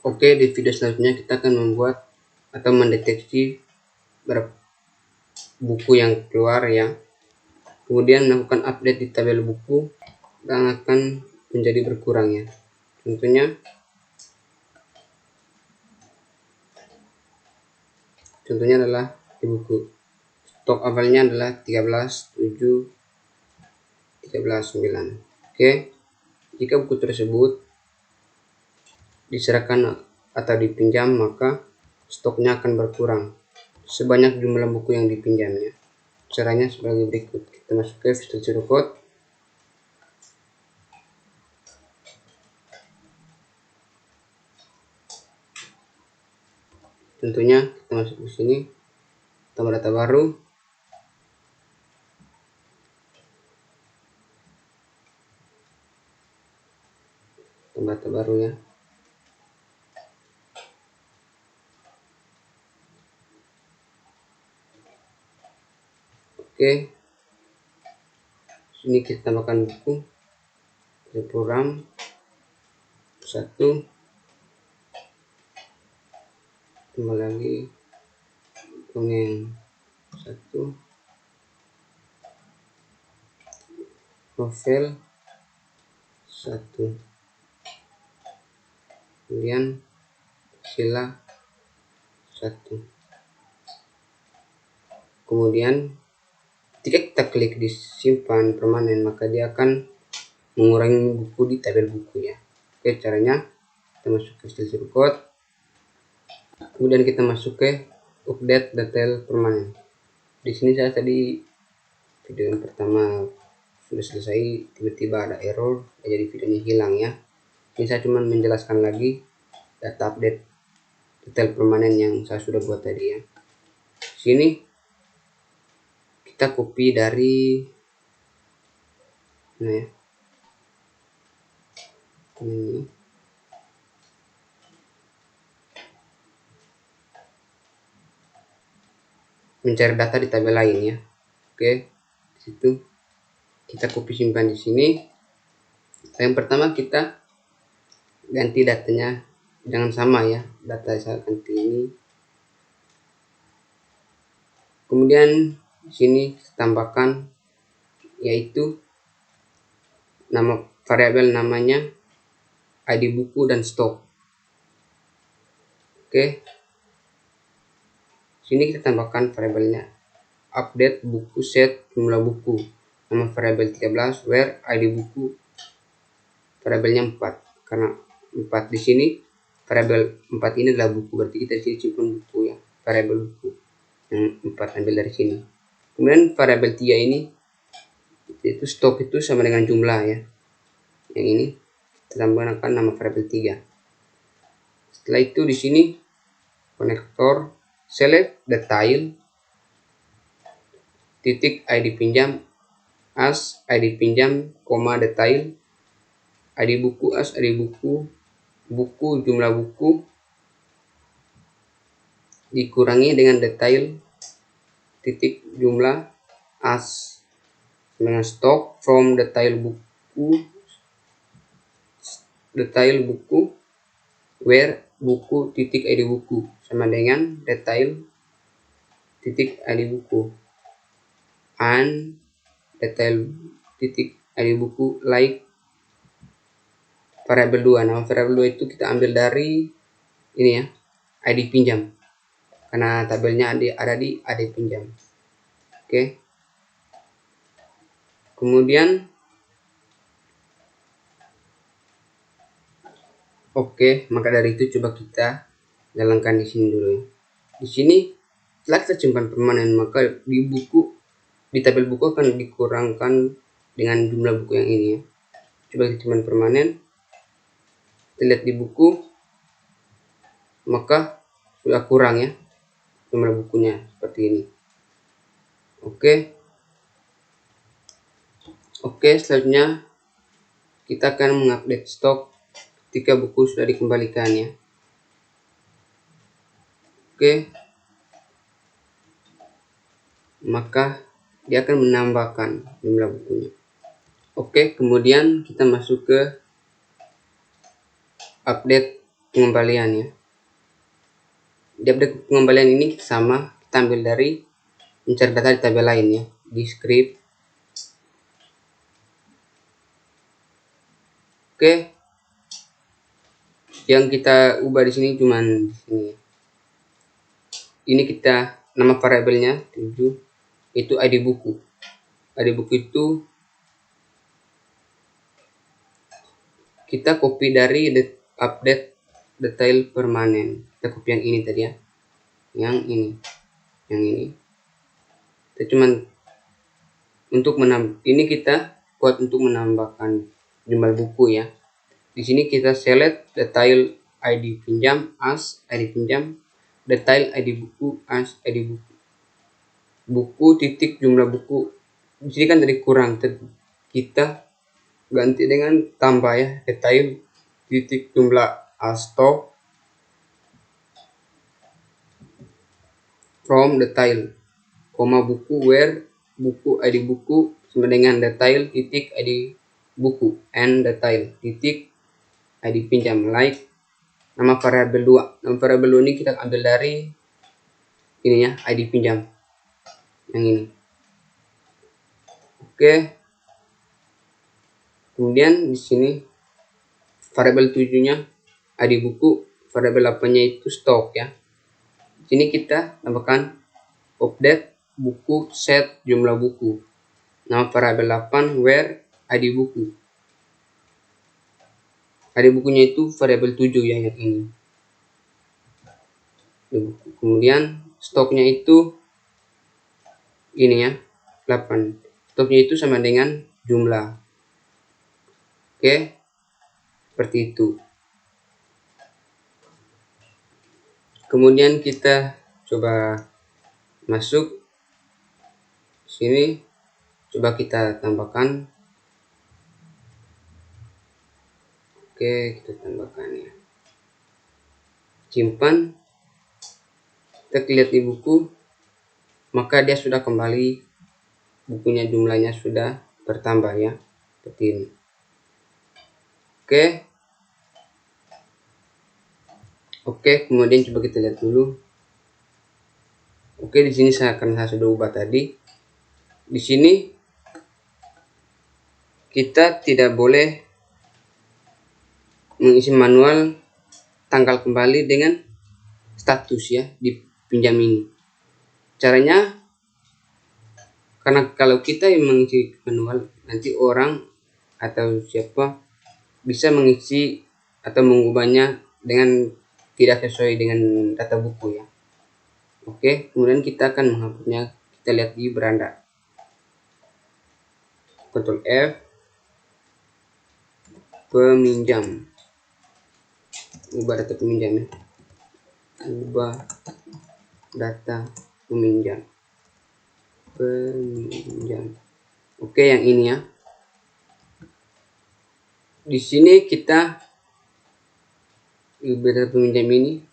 Oke, di video selanjutnya kita akan membuat atau mendeteksi berapa buku yang keluar ya. Kemudian melakukan update di tabel buku dan akan menjadi berkurang ya. Contohnya adalah di buku stok awalnya adalah 13.7 13.9. Oke, jika buku tersebut diserahkan atau dipinjam, maka stoknya akan berkurang sebanyak jumlah buku yang dipinjamnya. Caranya sebagai berikut. Kita masuk ke Visual Studio Code. Tentunya kita masuk ke sini, tambah data baru. Tambah data baru ya. Oke. Sini kita tambahkan buku. Program 1. Tambah lagi dongeng 1. Novel 1. Kemudian sila 1. Kemudian ketika kita klik di simpan permanen, maka dia akan mengurangi buku di tabel buku ya. Oke, caranya kita masuk ke Visual Studio Code. Kemudian kita masuk ke update detail permanen. Di sini saya tadi video yang pertama sudah selesai, tiba-tiba ada error, jadi videonya hilang ya. Ini saya cuma menjelaskan lagi data update detail permanen yang saya sudah buat tadi ya. Sini kita copy dari ini mencari data di tabel lain ya. Oke, situ kita copy simpan di sini. Yang pertama kita ganti datanya, jangan sama ya, data saya ganti ini. Kemudian di sini tambahkan yaitu nama variabel, namanya ID buku dan stok. Oke, sini kita tambahkan variabelnya update buku set jumlah buku, nama variabel 13, where ID buku variabelnya 4, karena 4 di sini variabel 4 ini adalah buku, berarti kita sini simpan buku ya, variabel buku yang 4 ambil dari sini. Kemudian variabel 3 ini itu stok, itu sama dengan jumlah ya. Yang ini kita tambahkan nama variabel 3. Setelah itu di sini konektor select detail titik ID pinjam as ID pinjam, koma detail ID buku as ID buku, buku jumlah buku dikurangi dengan detail titik jumlah as dengan stok from detail buku where buku titik ID buku sama dengan detail titik ID buku and detail titik ID buku like variabel 2. Nama variabel 2 itu kita ambil dari ini ya, ID pinjam, karena tabelnya ada di ID pinjam. Oke, kemudian maka dari itu coba kita jalankan di sini dulu ya. Di sini setelah kita simpan permanen, maka di tabel buku akan dikurangkan dengan jumlah buku yang ini ya. Coba kita simpan permanen, kita lihat di buku, maka sudah kurang ya jumlah bukunya seperti ini. Oke, selanjutnya kita akan mengupdate stok ketika buku sudah dikembalikan ya. Oke, maka dia akan menambahkan jumlah bukunya. Oke, kemudian kita masuk ke update pengembalian ya. Di update pengembalian ini sama, kita ambil dari mencari data di tabel lain ya, di script. Oke, yang kita ubah di sini cuman di sini. Ini kita nama variabelnya 7 itu ID buku. ID buku itu kita copy dari update detail permanen. Kita copy yang ini tadi ya, yang ini. Kita cuman untuk ini kita buat untuk menambahkan jumlah buku ya. Di sini kita select detail ID pinjam as ID pinjam, detail ID buku as ID buku. Buku titik jumlah buku. Di sini kan tadi kurang, kita ganti dengan tambah ya, detail titik jumlah as stock from detail, koma buku where buku ID buku sama dengan detail titik ID buku and detail titik ID pinjam like nama variabel 2. Nama variabel 2 ini kita ambil dari ini ya, ID pinjam yang ini. Oke. Kemudian di sini variabel 7-nya ID buku, variabel 8-nya itu stok ya. Di sini kita tambahkan update buku set jumlah buku. Nama variabel 8 where ID buku. ID bukunya itu variabel 7 ya, yang ini. Kemudian stoknya itu ini ya, 8. Stoknya itu sama dengan jumlah. Oke, seperti itu. Kemudian kita coba masuk sini, coba kita tambahkan. Oke, kita tambahkan ya. Simpan. Kita lihat di buku, maka dia sudah kembali, bukunya jumlahnya sudah bertambah ya, seperti ini. Oke, kemudian coba kita lihat dulu. Oke, di sini karena saya sudah ubah tadi. Di sini kita tidak boleh mengisi manual tanggal kembali dengan status ya di pinjam ini. Caranya, karena kalau kita yang mengisi manual, nanti orang atau siapa bisa mengisi atau mengubahnya dengan tidak sesuai dengan data buku ya. Oke, kemudian kita akan menghapusnya. Kita lihat di beranda. Ctrl F, peminjam. Ubah data peminjam ya. Ubah data peminjam. Oke, yang ini ya. Di sini kita ubah data peminjam ini.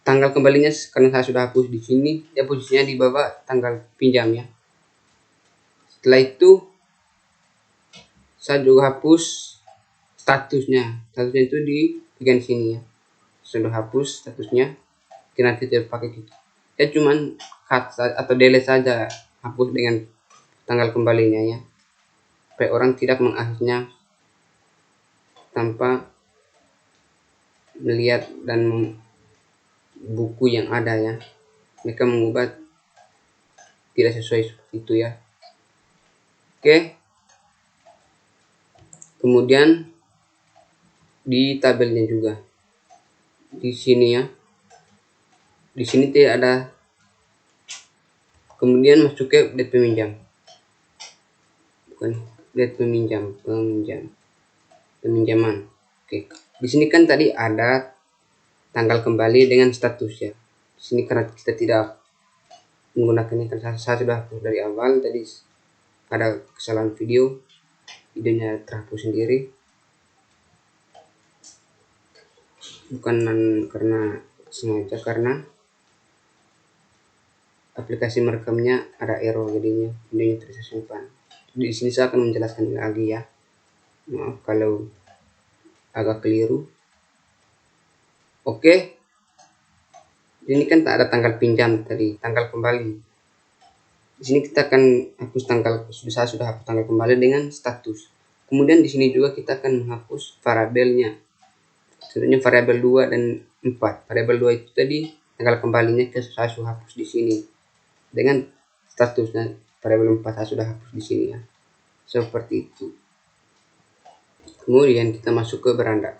Tanggal kembalinya karena saya sudah hapus di sini, dia posisinya di bawah tanggal pinjam ya. Setelah itu saya juga hapus statusnya. Statusnya itu di bagian sini ya. Sudah hapus statusnya. Kita tidak pakai gitu. Ya cuman cut atau delete saja, hapus dengan tanggal kembalinya ya. Supaya orang tidak mengaksesnya tanpa melihat dan buku yang ada ya. Mereka mengubah tidak sesuai seperti itu ya. Oke. Kemudian di tabelnya juga. Di sini ya. Di sini tidak ada. Kemudian masuk ke update peminjam. Bukan update peminjaman. Oke. Di sini kan tadi ada tanggal kembali dengan status ya. Di sini karena kita tidak menggunakannya, kan saya sudah hapus dari awal tadi, ada kesalahan videonya terhapus sendiri, bukan karena sengaja, karena aplikasi merekamnya ada error, jadinya videonya tidak tersimpan. Di sini saya akan menjelaskan lagi ya, maaf kalau agak keliru. Oke, ini kan tak ada tanggal pinjam tadi, tanggal kembali. Di sini kita akan hapus tanggal, saya sudah hapus tanggal kembali dengan status. Kemudian di sini juga kita akan menghapus variabelnya. Contohnya variabel 2 dan 4. Variabel 2 itu tadi tanggal kembalinya saya sudah hapus di sini. Dengan statusnya variabel 4 saya sudah hapus di sini ya. Seperti itu. Kemudian kita masuk ke beranda.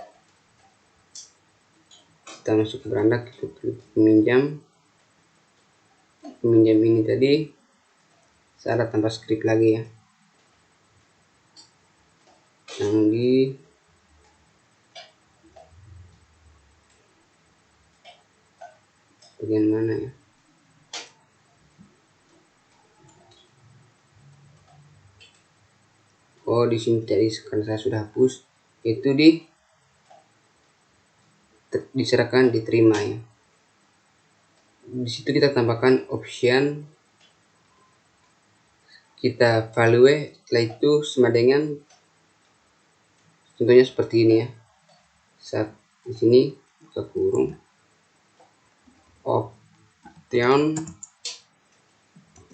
Kita masuk ke beranda, kita klik peminjam. Peminjam ini tadi saya ada tambah script lagi ya. Yang di bagian mana ya? Oh, di sini tadi karena saya sudah hapus, itu diserahkan diterima ya. Di situ kita tambahkan option, kita value, setelah itu sama dengan contohnya seperti ini ya. Saat di sini buka kurung option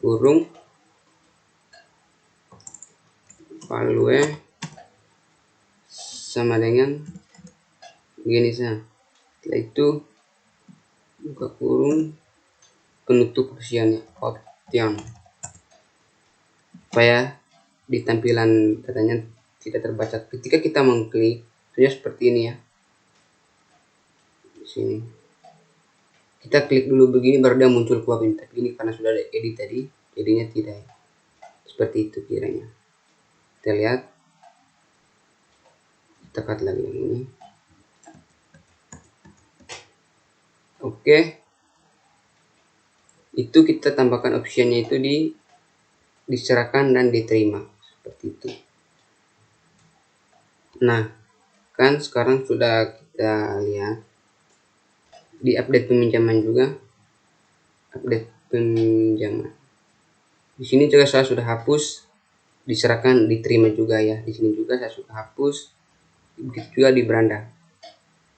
kurung value sama dengan begini saja. Setelah itu buka kurung penutup opsiannya option, supaya di tampilan katanya tidak terbaca ketika kita mengklik. Contohnya seperti ini ya. Di sini kita klik dulu begini baru dia muncul keluar ini, tapi ini karena sudah ada edit tadi jadinya tidak ya. Seperti itu kiranya. Kita lihat, kita cut lagi yang ini. Oke, itu kita tambahkan optionnya itu diserahkan dan diterima seperti itu. Nah, kan sekarang sudah kita lihat di update peminjaman juga, update peminjaman. Di sini juga saya sudah hapus diserahkan diterima juga ya. Di sini juga saya sudah hapus, begitu juga di beranda.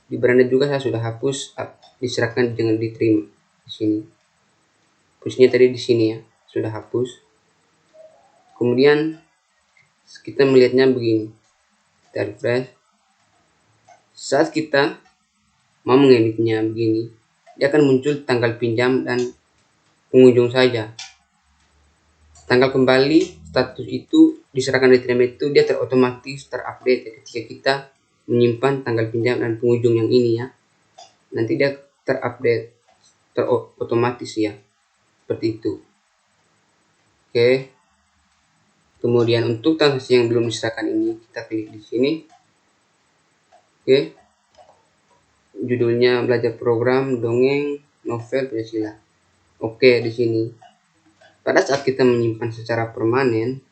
Di beranda juga saya sudah hapus diserahkan dengan diterima di sini. Posisinya tadi di sini ya, sudah hapus. Kemudian kita melihatnya begini. Kita refresh. Saat kita mau mengeditnya begini, dia akan muncul tanggal pinjam dan pengunjung saja. Tanggal kembali status itu diserahkan diterima itu dia terotomatis terupdate ketika kita menyimpan tanggal pinjam dan pengunjung yang ini ya. Nanti dia terupdate terotomatis ya. Seperti itu. Oke. Kemudian untuk transaksi yang belum diserahkan ini kita klik di sini. Oke. Judulnya belajar program, dongeng, novel, Pancasila. Oke, di sini. Pada saat kita menyimpan secara permanen,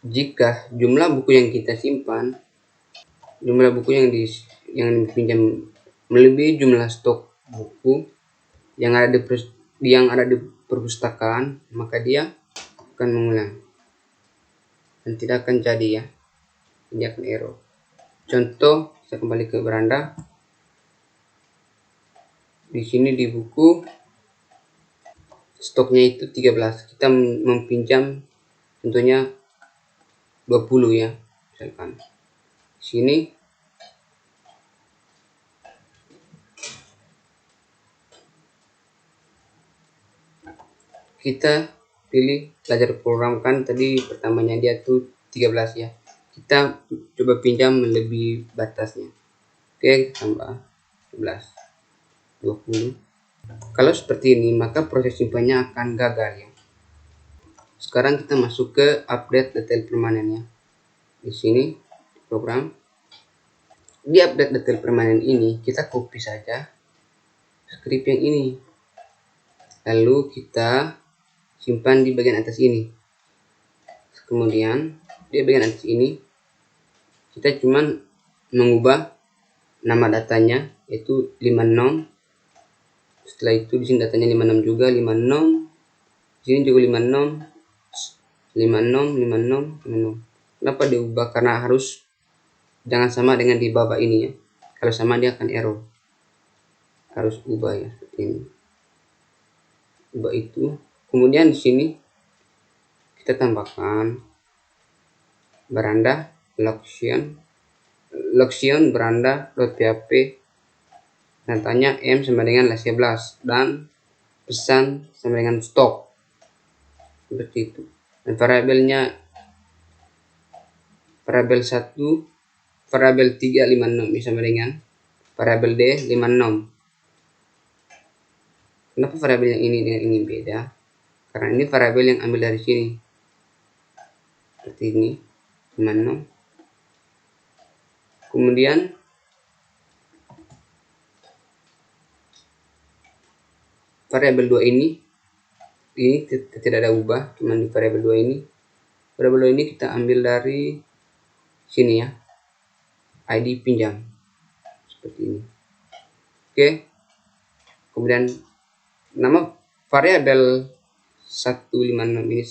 jika jumlah buku yang kita simpan, jumlah buku yang dipinjam melebihi jumlah stok buku yang ada di perpustakaan, maka dia akan mengulang dan tidak akan jadi ya. Ini akan error. Contoh, saya kembali ke beranda. Di sini di buku stoknya itu 13. Kita meminjam contohnya 20 ya. Misalkan. Di sini kita pilih belajar program, kan tadi pertamanya dia tuh 13 ya. Kita coba pinjam melebihi batasnya. Oke, tambah 11, 20. Kalau seperti ini maka proses simpannya akan gagal ya. Sekarang kita masuk ke update detail permanen ya. Di sini program. Di update detail permanen ini kita copy saja script yang ini. Lalu kita simpan di bagian atas ini. Kemudian di bagian atas ini kita cuman mengubah nama datanya yaitu 56. Setelah itu di sini datanya 56 juga, 56. Di sini juga 56. 56, 56, 56. Kenapa diubah? Karena harus jangan sama dengan di bawah ini ya. Kalau sama dia akan error. Harus ubah ya seperti ini. Ubah itu. Kemudian di sini kita tambahkan beranda location beranda.php dan tanya m sama dengan 11 dan pesan sama dengan stok, seperti itu. Dan variabelnya variabel 1 variabel 356 sama dengan variabel d 56. Kenapa variabel yang ini dengan ini beda? Karena ini variabel yang ambil dari sini, seperti ini 56. Kemudian variabel 2 ini tidak ada ubah, cuma di variabel 2 ini. Variabel 2 ini kita ambil dari sini ya, ID pinjam, seperti ini. Oke. Kemudian nama variabel 156 ini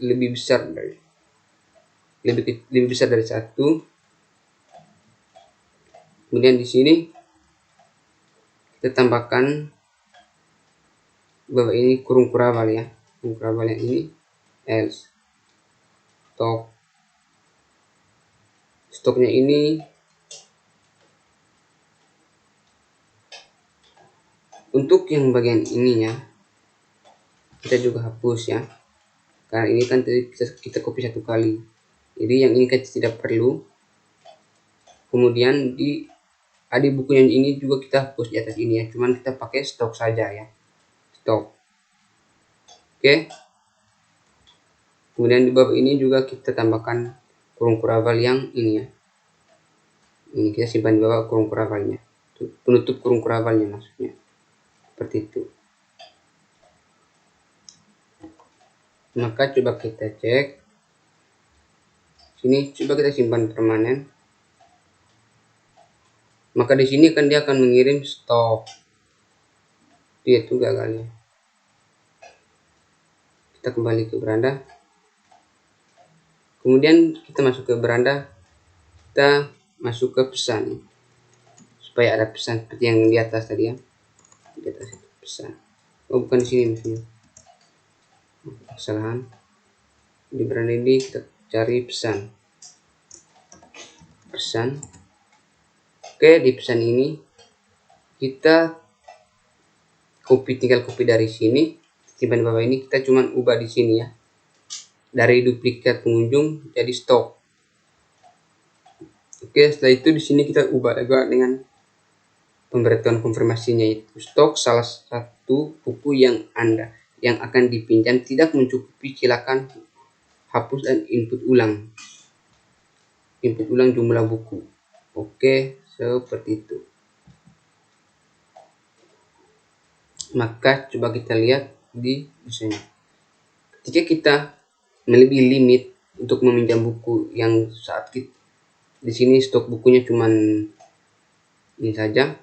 lebih besar dari lebih besar dari 1. Kemudian di sini kita tambahkan bahwa ini kurung kurabal ya, kurung kurabal yang ini else stoknya ini untuk yang bagian ininya kita juga hapus ya, karena ini kan tadi kita copy 1 kali, jadi yang ini kan tidak perlu. Kemudian di buku yang ini juga kita hapus di atas ini ya, cuman kita pakai stok saja ya, stok. Oke. Kemudian di bawah ini juga kita tambahkan kurung kurabal yang ini ya, ini kita simpan di bawah kurung kurabalnya, penutup kurung kurabalnya maksudnya, seperti itu. Maka coba kita cek sini, coba kita simpan permanen. Maka di sini kan dia akan mengirim stok, dia itu gagalnya. Kita kembali ke beranda, kemudian kita masuk ke beranda, kita masuk ke pesan supaya ada pesan seperti yang di atas tadi ya, di atas itu pesan. Oh bukan di sini maksudnya, kesalahan. Di beranda ini kita cari pesan. Oke, di pesan ini kita tinggal copy dari sini, simpan di bawah ini, kita cuman ubah di sini ya, dari duplikat pengunjung jadi stok. Oke, setelah itu di sini kita ubah juga dengan pemberitahuan konfirmasinya, itu stok salah satu buku yang akan dipinjam tidak mencukupi, silakan hapus dan input ulang jumlah buku. Oke, seperti itu. Maka coba kita lihat di misalnya, ketika kita melebihi limit untuk meminjam buku yang saat kita di sini stok bukunya cuman ini saja,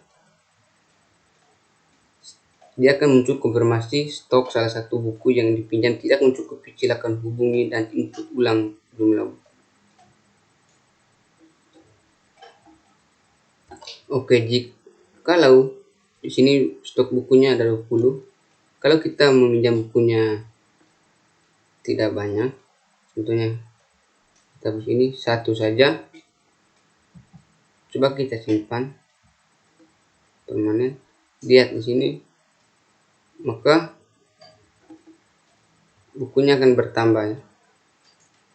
dia akan muncul konfirmasi stok salah satu buku yang dipinjam tidak mencukupi, silakan hubungi dan input ulang jumlah buku. Oke, kalau di sini stok bukunya ada 20, kalau kita meminjam bukunya tidak banyak, contohnya kita hapus ini 1 saja, coba kita simpan permanen, lihat di sini, maka bukunya akan bertambah ya,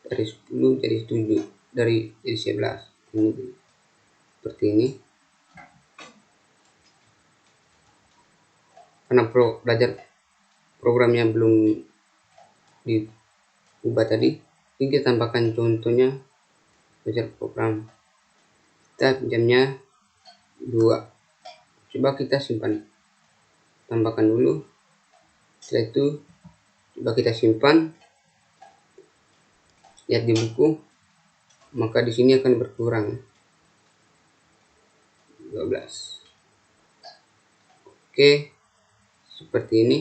dari 10 jadi 7, dari 11 ini seperti ini. Karena belajar programnya belum diubah tadi, ini kita tambahkan contohnya belajar program, kita jamnya 2, coba kita simpan, tambahkan dulu, setelah itu coba kita simpan, lihat di buku, maka di sini akan berkurang 12. Oke, seperti ini.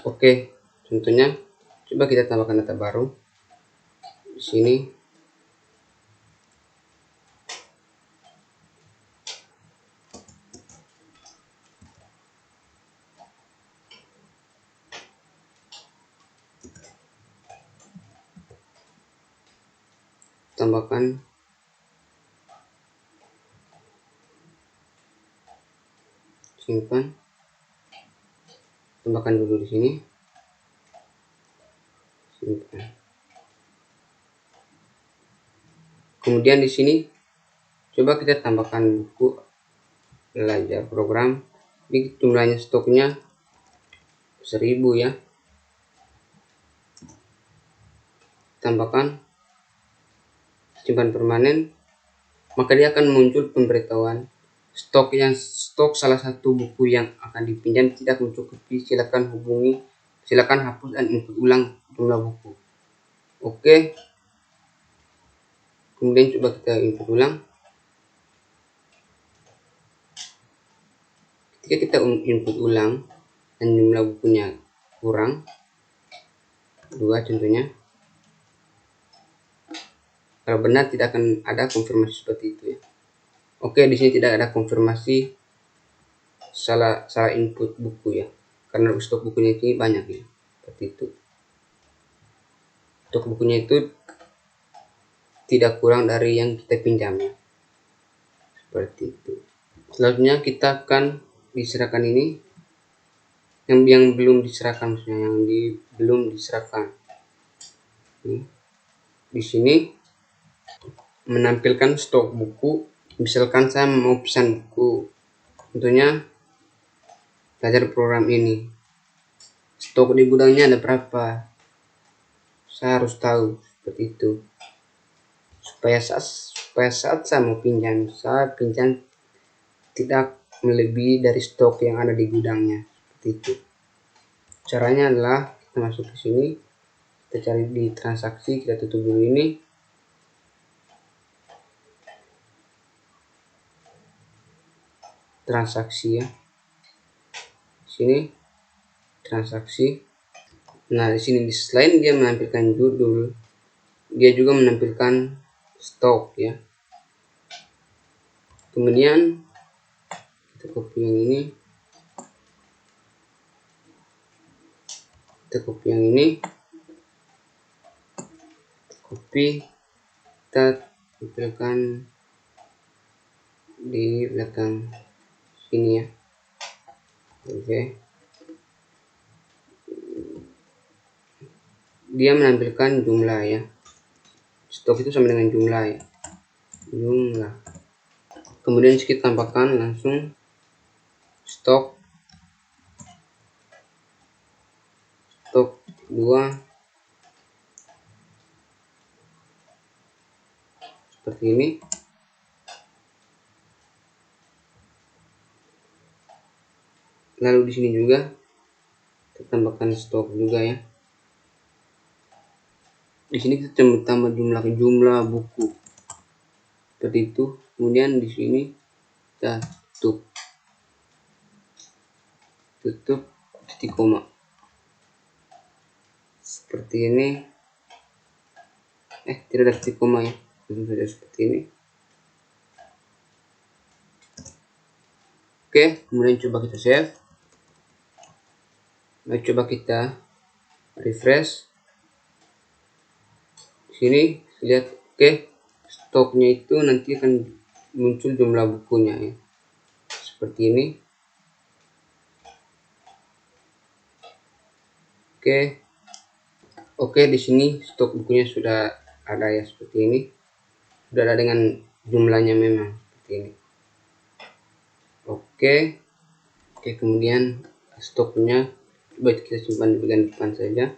Oke, contohnya coba kita tambahkan data baru di sini. tambahkan simpan, tambahkan dulu di sini, simpan. Kemudian di sini coba kita tambahkan buku belajar program. Ini jumlahnya stoknya 1000 ya. Tambahkan simpan permanen, maka dia akan muncul pemberitahuan stok salah satu buku yang akan dipinjam tidak mencukupi, silakan hapus dan input ulang jumlah buku. Oke, kemudian coba kita input ulang. Ketika kita input ulang dan jumlah bukunya kurang 2 contohnya, kalau benar tidak akan ada konfirmasi seperti itu ya. Oke, di sini tidak ada konfirmasi salah input buku ya, karena stok bukunya ini banyak ya, seperti itu. Stok bukunya itu tidak kurang dari yang kita pinjam ya, seperti itu. Selanjutnya kita akan diserahkan ini yang belum diserahkan, maksudnya belum diserahkan. Di sini menampilkan stok buku. Misalkan saya mau pesan buku, tentunya belajar program ini, stok di gudangnya ada berapa, saya harus tahu seperti itu, supaya saat saya mau pinjam, saya pinjam tidak melebihi dari stok yang ada di gudangnya, seperti itu. Caranya adalah kita masuk ke sini, kita cari di transaksi, kita tutup dulu ini. Transaksi ya, sini transaksi. Nah, di sini selain dia menampilkan judul, dia juga menampilkan stok ya. Kemudian kita copy yang ini, copy, kita tampilkan di belakang sini ya. Oke, dia menampilkan jumlah ya, stok itu sama dengan jumlah ya, jumlah. Kemudian kita tambahkan langsung stok 2 seperti ini. Lalu di sini juga kita tambahkan stok juga ya. Di sini kita tambah jumlah buku seperti itu. Kemudian di sini kita tutup titik koma seperti ini. Tidak ada titik koma ya, langsung saja seperti ini. Oke, kemudian coba kita save. Nah, coba kita refresh. Sini lihat, oke, stoknya itu nanti akan muncul jumlah bukunya ya, seperti ini. Oke, di sini stok bukunya sudah ada ya, seperti ini. Sudah ada dengan jumlahnya memang seperti ini. Oke, kemudian stoknya coba kita simpan di bagian depan saja.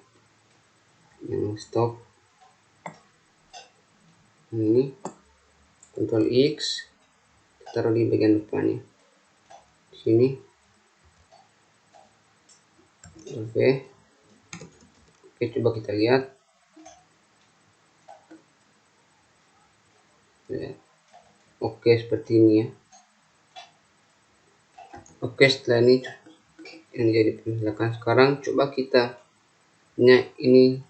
Yang stok ini, Ctrl X, taruh di bagian depan ya, di sini. Oke, coba kita lihat ya. Oke, seperti ini ya. Oke, setelah ini yang jadi misalkan sekarang coba kita ini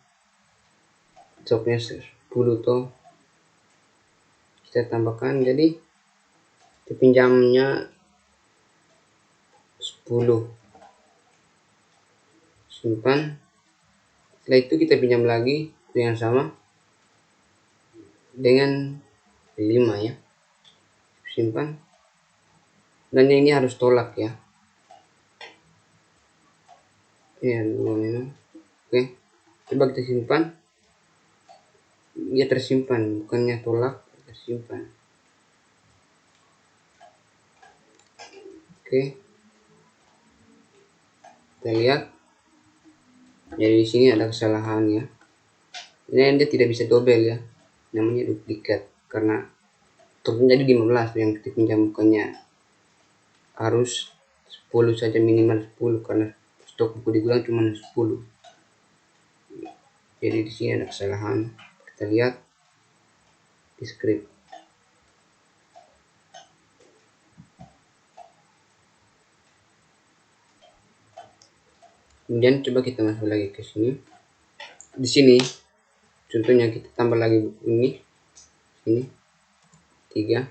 stoknya 10 toh, kita tambahkan jadi pinjamnya 10, simpan. Setelah itu kita pinjam lagi yang sama, dengan 5 ya, simpan, dan yang ini harus tolak ya, ya 2 memang. Oke, coba kita simpan, dia tersimpan, bukannya tolak, tersimpan. Oke, kita lihat, jadi di sini ada kesalahan ya, ini dia tidak bisa double ya, namanya duplikat, karena totalnya jadi 15 yang kita pinjam, bukannya harus 10 saja, minimal 10, karena stok buku di gudang cuma 10. Jadi di sini ada kesalahan, kita lihat di script. Kemudian coba kita masuk lagi ke sini. Di sini contohnya kita tambah lagi buku ini 3.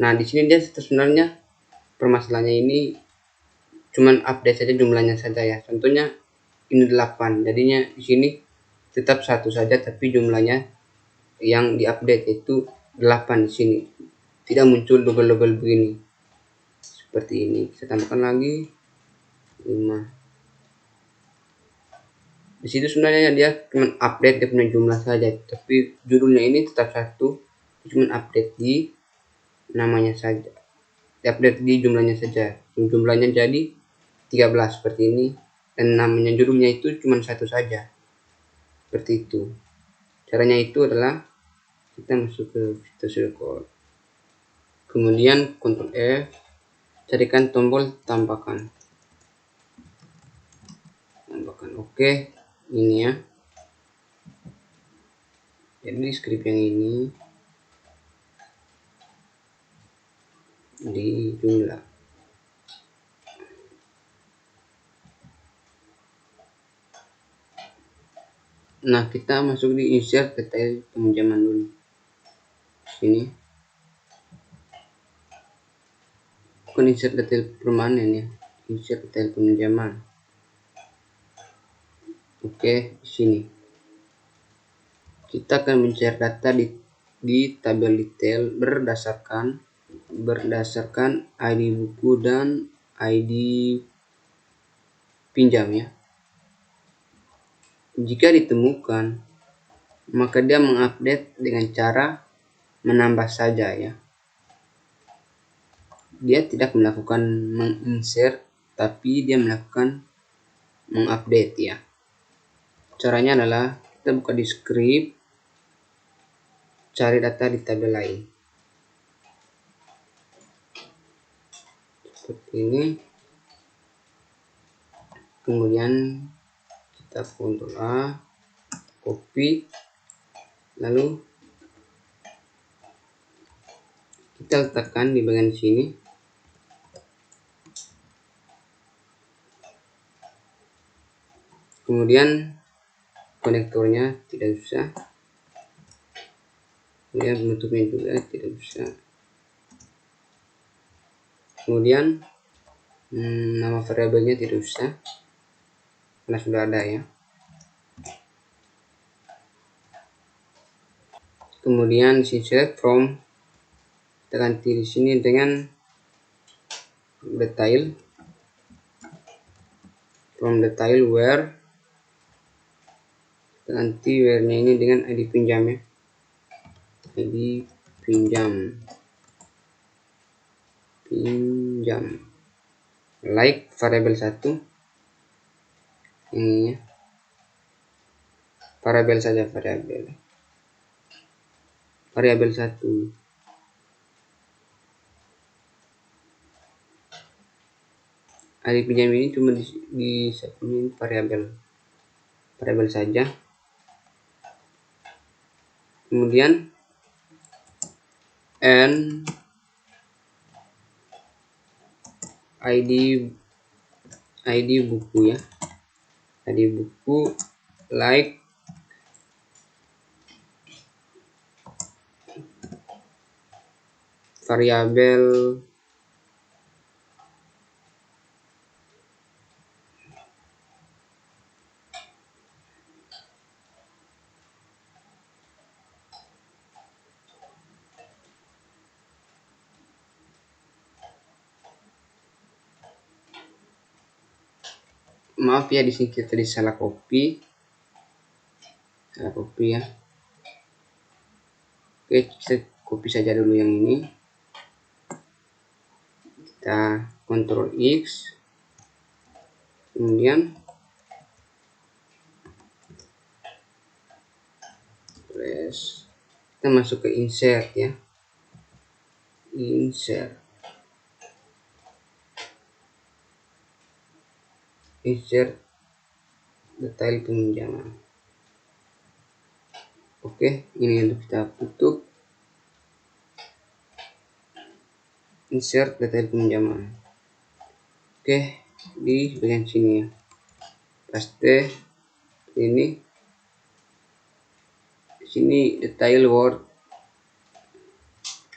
Nah, di sini dia sebenarnya permasalahannya ini cuman update saja jumlahnya saja ya. Contohnya ini 8, jadinya di sini tetap 1 saja, tapi jumlahnya yang diupdate itu 8 di sini. Tidak muncul double-double begini. Seperti ini. Kita tambahkan lagi 5. Di situ sebenarnya dia cuma update dia punya jumlah saja, tapi judulnya ini tetap 1, cuma update di namanya saja, update di jumlahnya saja. Jumlahnya jadi 13 seperti ini, dan namanya judulnya itu cuma 1 saja, seperti itu. Caranya itu adalah kita masuk ke fitur shortcut, kemudian Ctrl F, carikan tombol tambahkan. Oke, ini ya, jadi script yang ini di jumlah. Nah, kita masuk di insert detail peminjaman dulu. Sini bukan insert detail permanen ya, insert detail peminjaman. Oke, di sini kita akan mencari data di tabel detail berdasarkan ID buku dan ID pinjam ya. Jika ditemukan, maka dia mengupdate dengan cara menambah saja ya. Dia tidak melakukan menginsert, tapi dia melakukan mengupdate ya. Caranya adalah kita buka di script, cari data di tabel lain. Seperti ini. Kemudian kita Ctrl A, copy, lalu kita letakkan di bagian sini. Kemudian konektornya tidak usah, kemudian penutupnya juga tidak usah. Kemudian nama variabelnya tidak usah karena sudah ada ya. Kemudian di select from, kita ganti di sini dengan detail, from detail where, kita ganti where-nya ini dengan ID pinjam ya, ID pinjam, like variabel 1 ini ya, variabel saja, variabel 1. ID pinjam ini cuma di variabel saja. Kemudian and ID buku ya, ID buku like variabel maaf ya, di sini kita tadi salah copy ya. Oke, kita copy saja dulu yang ini. Kita Ctrl X, kemudian kita masuk ke insert ya, insert detail peminjaman. Oke, ini untuk kita tutup. Insert detail peminjaman. Oke, di bagian sini ya, paste ini. Sini detail word,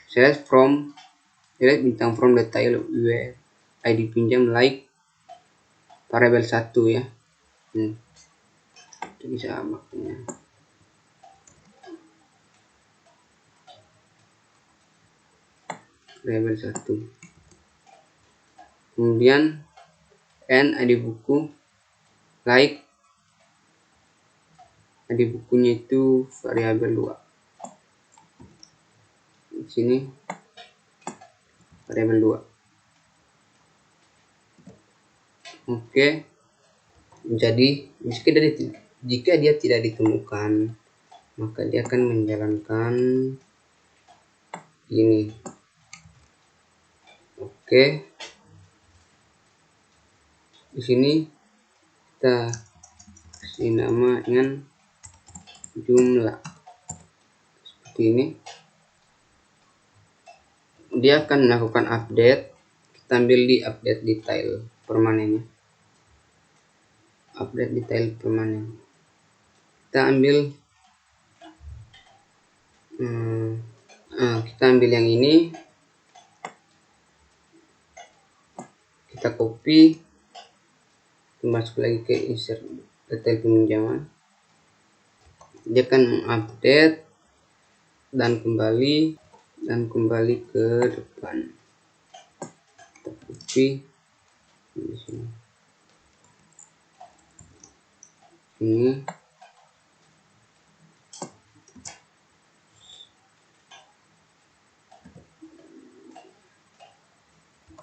select bintang from detail where ID pinjam like variabel 1 ya. Itu bisa makanya. Variabel 1. Kemudian n ID buku, like ID bukunya itu variabel 2. Di sini variabel 2. Oke. Jadi jika dia tidak ditemukan, maka dia akan menjalankan ini. Oke. Di sini kita kasih nama dengan jumlah seperti ini. Dia akan melakukan update. Kita ambil di update detail permanennya, update detail permanen. Kita ambil kita ambil yang ini, kita copy, masuk lagi ke insert detail peminjaman. Dia akan mengupdate dan kembali ke depan. Kita copy di sini. Ini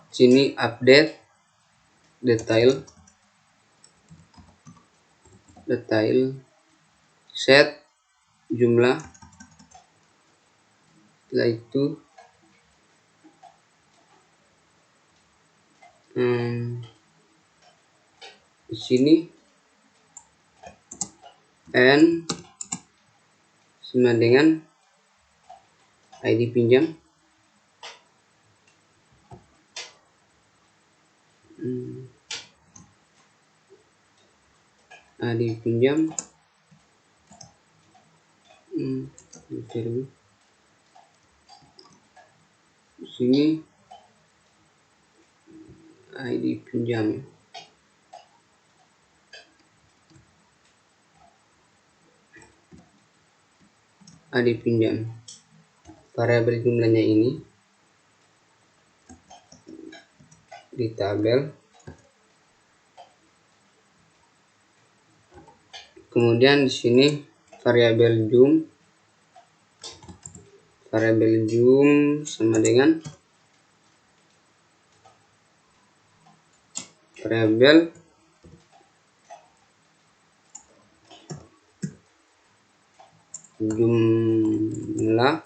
sini update detail set jumlah. Setelah itu di sini n sama dengan ID pinjam. ID pinjam di sini ID pinjam. ID pinjam variabel jumlahnya ini di tabel. Kemudian di sini variabel jum sama dengan variabel jumlah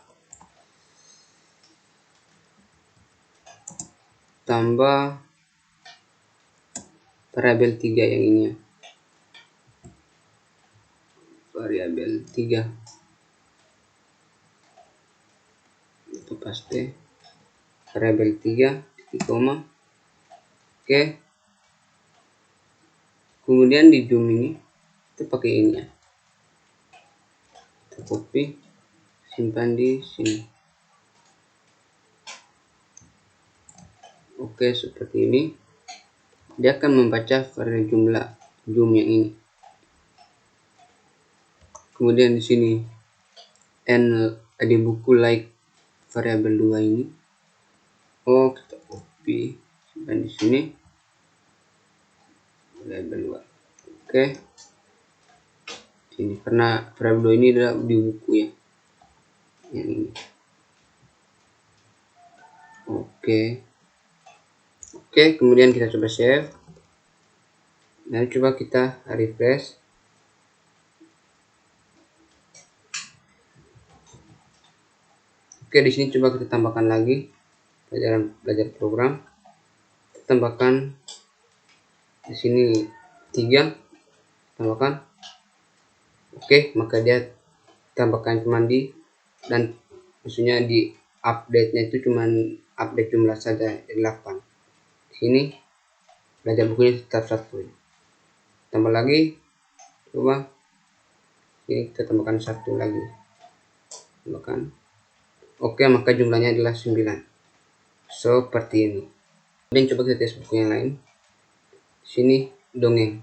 tambah variabel 3 yang ini ya. Variabel 3 itu paste variabel 3 titik koma. Oke, kemudian di jum ini kita pakai ini ya, kita copy, simpan di sini. Oke, seperti ini. Dia akan membaca variabel jumlah jum yang ini. Kemudian di sini n ada buku like variabel 2 ini. Kita copy, simpan di sini. variabel 2. Oke, ini karena variabel 2 ini adalah di buku ya, yang ini. Oke, kemudian kita coba save. Nah, coba kita refresh. Oke, di sini coba kita tambahkan lagi belajar program. Kita tambahkan di sini 3, tambahkan. Oke, maka dia tambahkan cuman dan maksudnya di update-nya itu cuman update jumlah saja 8. Di sini belajar bukunya tetap 1 ya. Tambah lagi, coba ini kita tambahkan 1 lagi, tambahkan. Oke, maka jumlahnya adalah 9 seperti ini. Kemudian coba kita tes buku yang lain. Di sini dongeng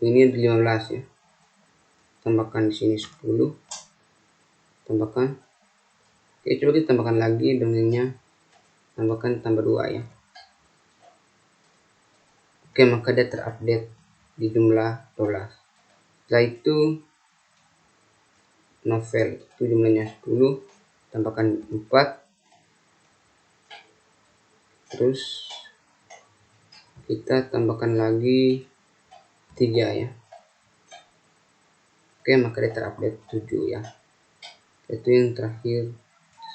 ini ada 15 ya, tambahkan di sini 10, tambahkan. Oke, coba kita tambahkan lagi dongengnya, tambahkan tambah 2 ya. Oke, maka dia terupdate di jumlah 12. Setelah itu novel itu jumlahnya 10, tambahkan 4, terus kita tambahkan lagi 3 ya. Oke, maka dia terupdate 7 ya. Itu yang terakhir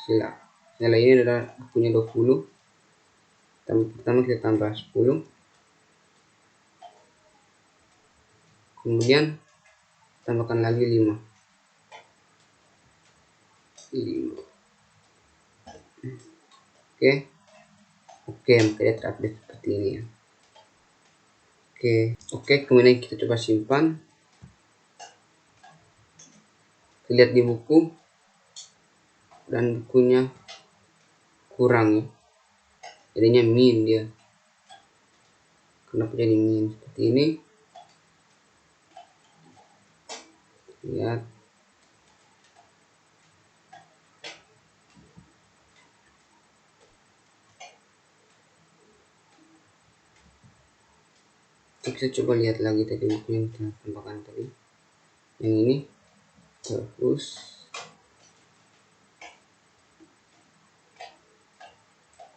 sila. Sila ini adalah bukunya 20. Pertama kita tambah 10, kemudian tambahkan lagi 5. Oke, maka dia terupdate seperti ini ya. Oke, kemudian kita coba simpan. Kita lihat di buku, dan bukunya kurang ya, jadinya min dia. Kenapa jadi min seperti ini? Lihat. Kita coba lihat lagi tadi buku yang kita tambahkan tadi, yang ini. Terus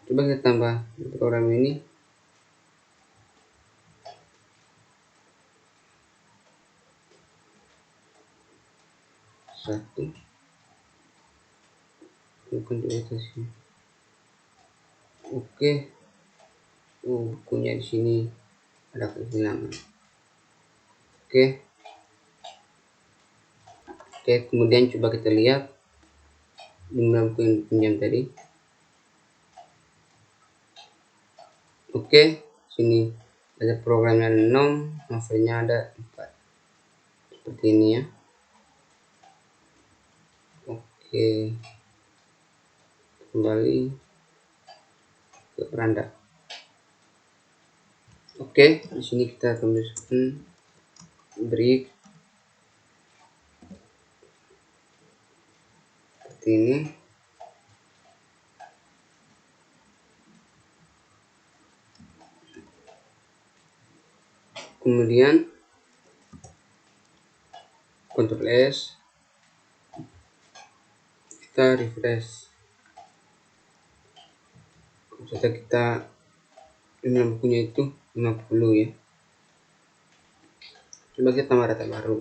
coba kita tambah program ini. Satu, bukan di atasnya. Oke, bukunya di sini ada kehilangan. Oke, kemudian coba kita lihat jumlah buku yang pinjam tadi. Oke, sini ada programnya 6, novelnya ada 4. Seperti ini ya. Oke, kembali ke beranda. Oke, di sini kita tuliskan break seperti ini. Kemudian Ctrl S, kita refresh. Ternyata kita jumlah bukunya itu 50 ya. Coba kita tambah data baru.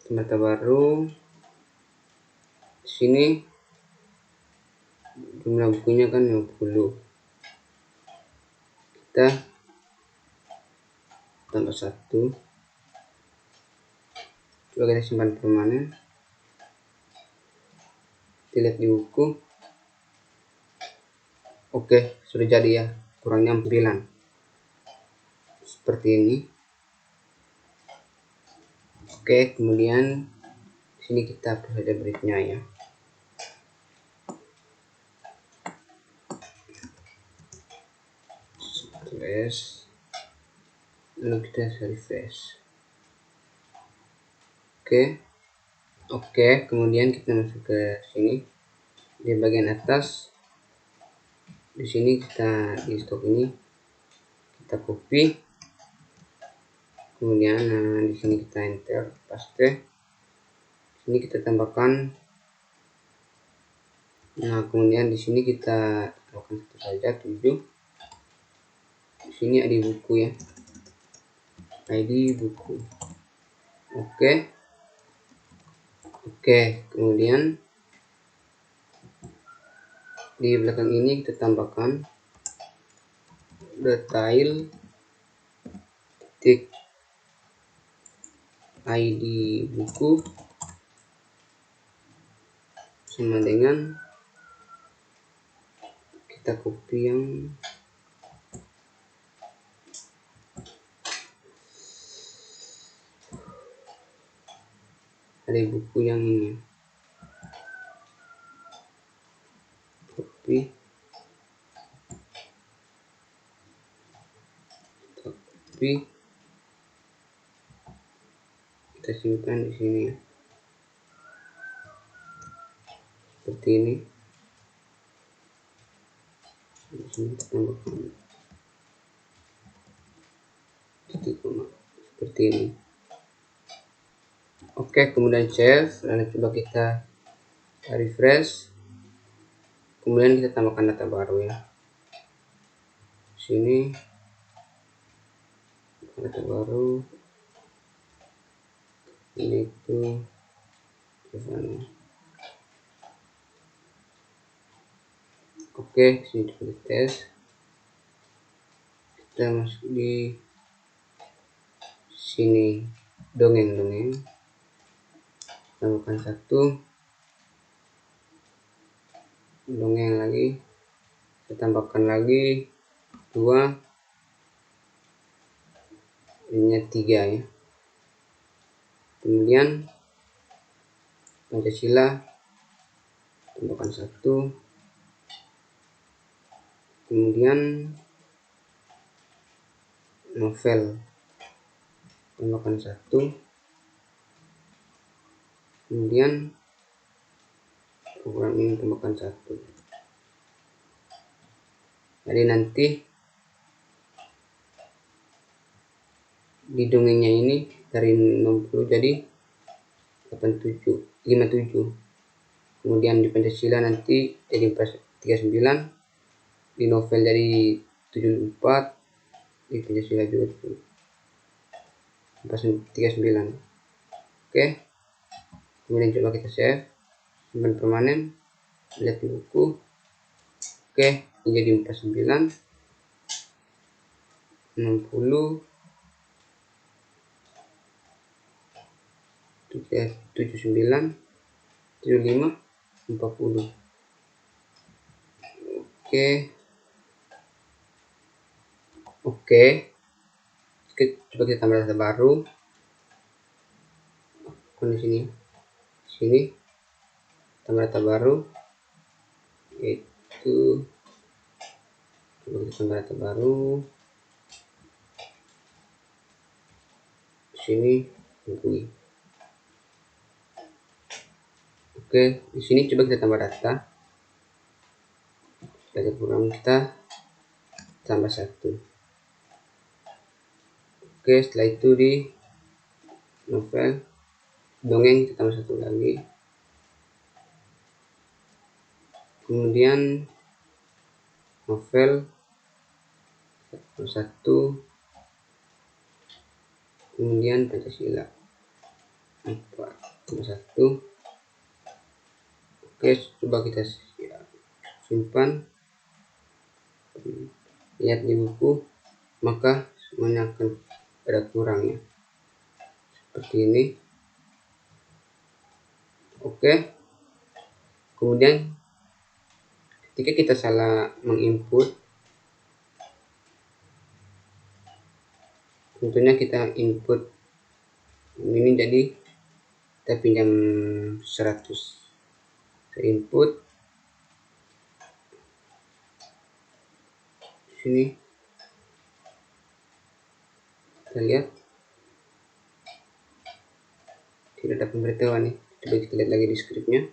Data baru. Di sini jumlah bukunya kan 50. Kita tambah 1. Coba kita simpan permanen. Kita lihat di buku. Oke, sudah jadi ya. Kurangnya 9. Seperti ini. Oke, kemudian di sini kita hapus saja breaknya ya. Refresh, lalu kita refresh. Oke, kemudian kita masuk ke sini di bagian atas. Di sini kita di stok ini kita copy, kemudian di sini kita enter, paste. Di sini kita tambahkan. Nah, kemudian di sini kita tambahkan satu saja, 7. Di sini ID buku ya, ID buku. Oke, kemudian di belakang ini kita tambahkan detail titik ID buku sama dengan kita copy yang ada buku yang ini, copy, kita simpan di sini seperti ini. Di sini kita tambahkan titik koma seperti ini. Oke, kemudian save. Lalu coba kita refresh, kemudian kita tambahkan data baru ya. Sini data baru ini itu Oke, sini coba tes. Kita masuk di sini dongeng, tambahkan 1 dongeng lagi, kita tambahkan lagi 2, ini 3 ya. Kemudian Pancasila tambahkan 1, kemudian novel tambahkan 1, kemudian program ini tambahkan 1. Jadi nanti di dongengnya ini dari 60 jadi 57, 57. Kemudian di Pancasila nanti jadi 39, di novel jadi 74, di Pancasila juga 39. Oke, kemudian coba kita save, simpan permanen, lihat di buku. Oke, ini jadi 49, 60, 79, 75, 40. Oke, coba kita tambah data baru. Di sini tambah data baru, yaitu coba kita tambah data baru. Sini buku. Oke, di sini coba kita tambah data. Data program kita tambah 1. Oke, setelah itu di novel dongeng kita tambah 1 lagi. Kemudian novel 1, kemudian Pancasila 4,1. Oke, coba kita simpan, lihat di buku, maka semuanya akan ada kurangnya seperti ini. Oke, kemudian ketika kita salah menginput, tentunya kita input ini jadi kita pinjam 100, saya input sini, kita lihat tidak ada pemberitahuan nih. Coba kita lihat lagi di skripnya.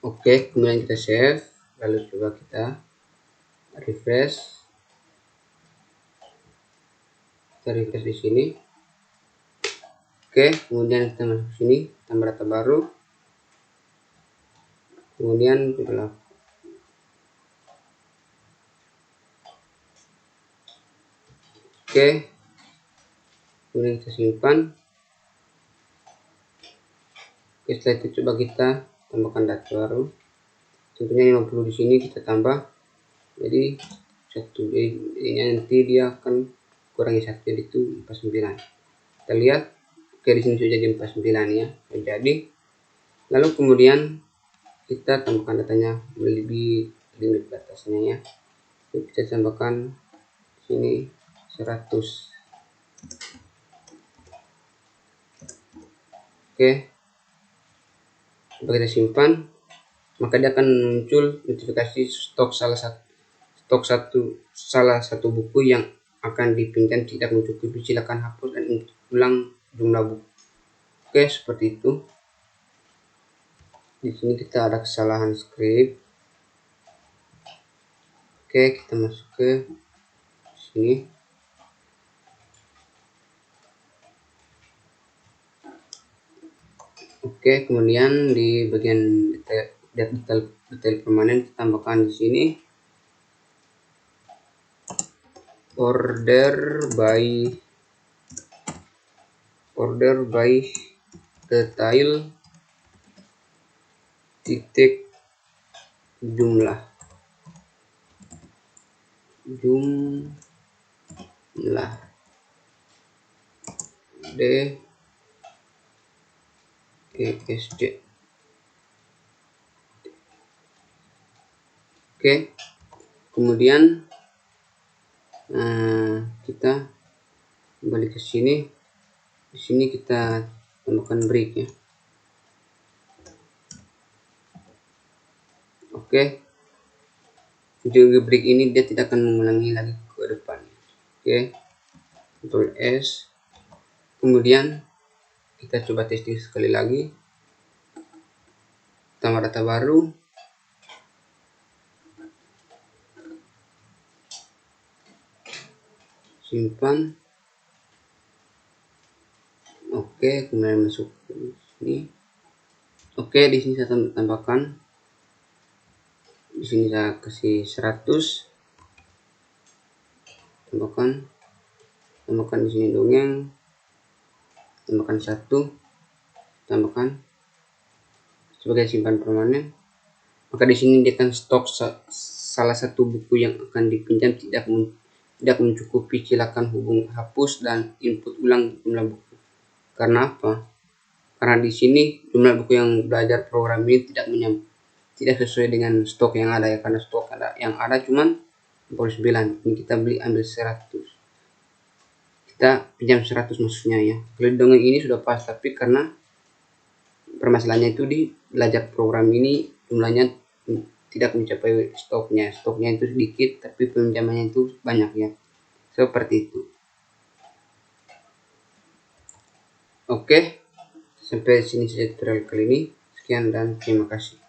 Oke, kemudian kita save, lalu coba kita refresh. Kita refresh di sini. Oke, kemudian kita masuk sini, tambah data baru. Kemudian kita Oke, kemudian kita simpan. Oke, setelah itu coba kita tambahkan data baru. Tentunya 50 di sini kita tambah jadi 1. Jadi nanti dia akan kurangi 1, jadi itu 49. Kita lihat, oke di sini sudah jadi 49 ya. Jadi lalu kemudian kita tambahkan datanya melebihi limit batasnya ya. Jadi kita tambahkan sini 100. Oke, coba kita simpan, maka dia akan muncul notifikasi stok salah satu buku yang akan dipinjam tidak mencukupi, silakan hapus dan ulang jumlah buku. Oke, seperti itu. Di sini kita ada kesalahan script. Oke, kita masuk ke sini. Oke, kemudian di bagian detail permanen kita tambahkan di sini order by detail titik jumlah DESD. Oke, kemudian kita kembali ke sini. Di sini kita tambahkan break ya. Oke, juga break ini dia tidak akan mengulangi lagi ke depan. Oke, Ctrl S. Kemudian kita coba testing sekali lagi, tambah data baru. Simpan. Oke, kemudian masuk ke sini. Oke, di sini saya tambahkan. Di sini saya kasih 100. Tambahkan di sini dongeng. Tambahkan 1. Tambahkan sebagai simpan permanen. Maka di sini dia akan stok salah satu buku yang akan dipinjam tidak mencukupi, silakan hapus dan input ulang jumlah buku. Karena apa? Karena di sini jumlah buku yang belajar program ini tidak sesuai dengan stok yang ada ya, karena stok yang ada cuman 49. Ini kita ambil 100. Kita pinjam 100 maksudnya ya. Kalau dongeng ini sudah pas, tapi karena permasalahannya itu di belajar program ini jumlahnya tidak mencapai stoknya itu sedikit tapi pinjamannya itu banyak ya, seperti itu. Oke, sampai sini saja tutorial kali ini. Sekian dan terima kasih.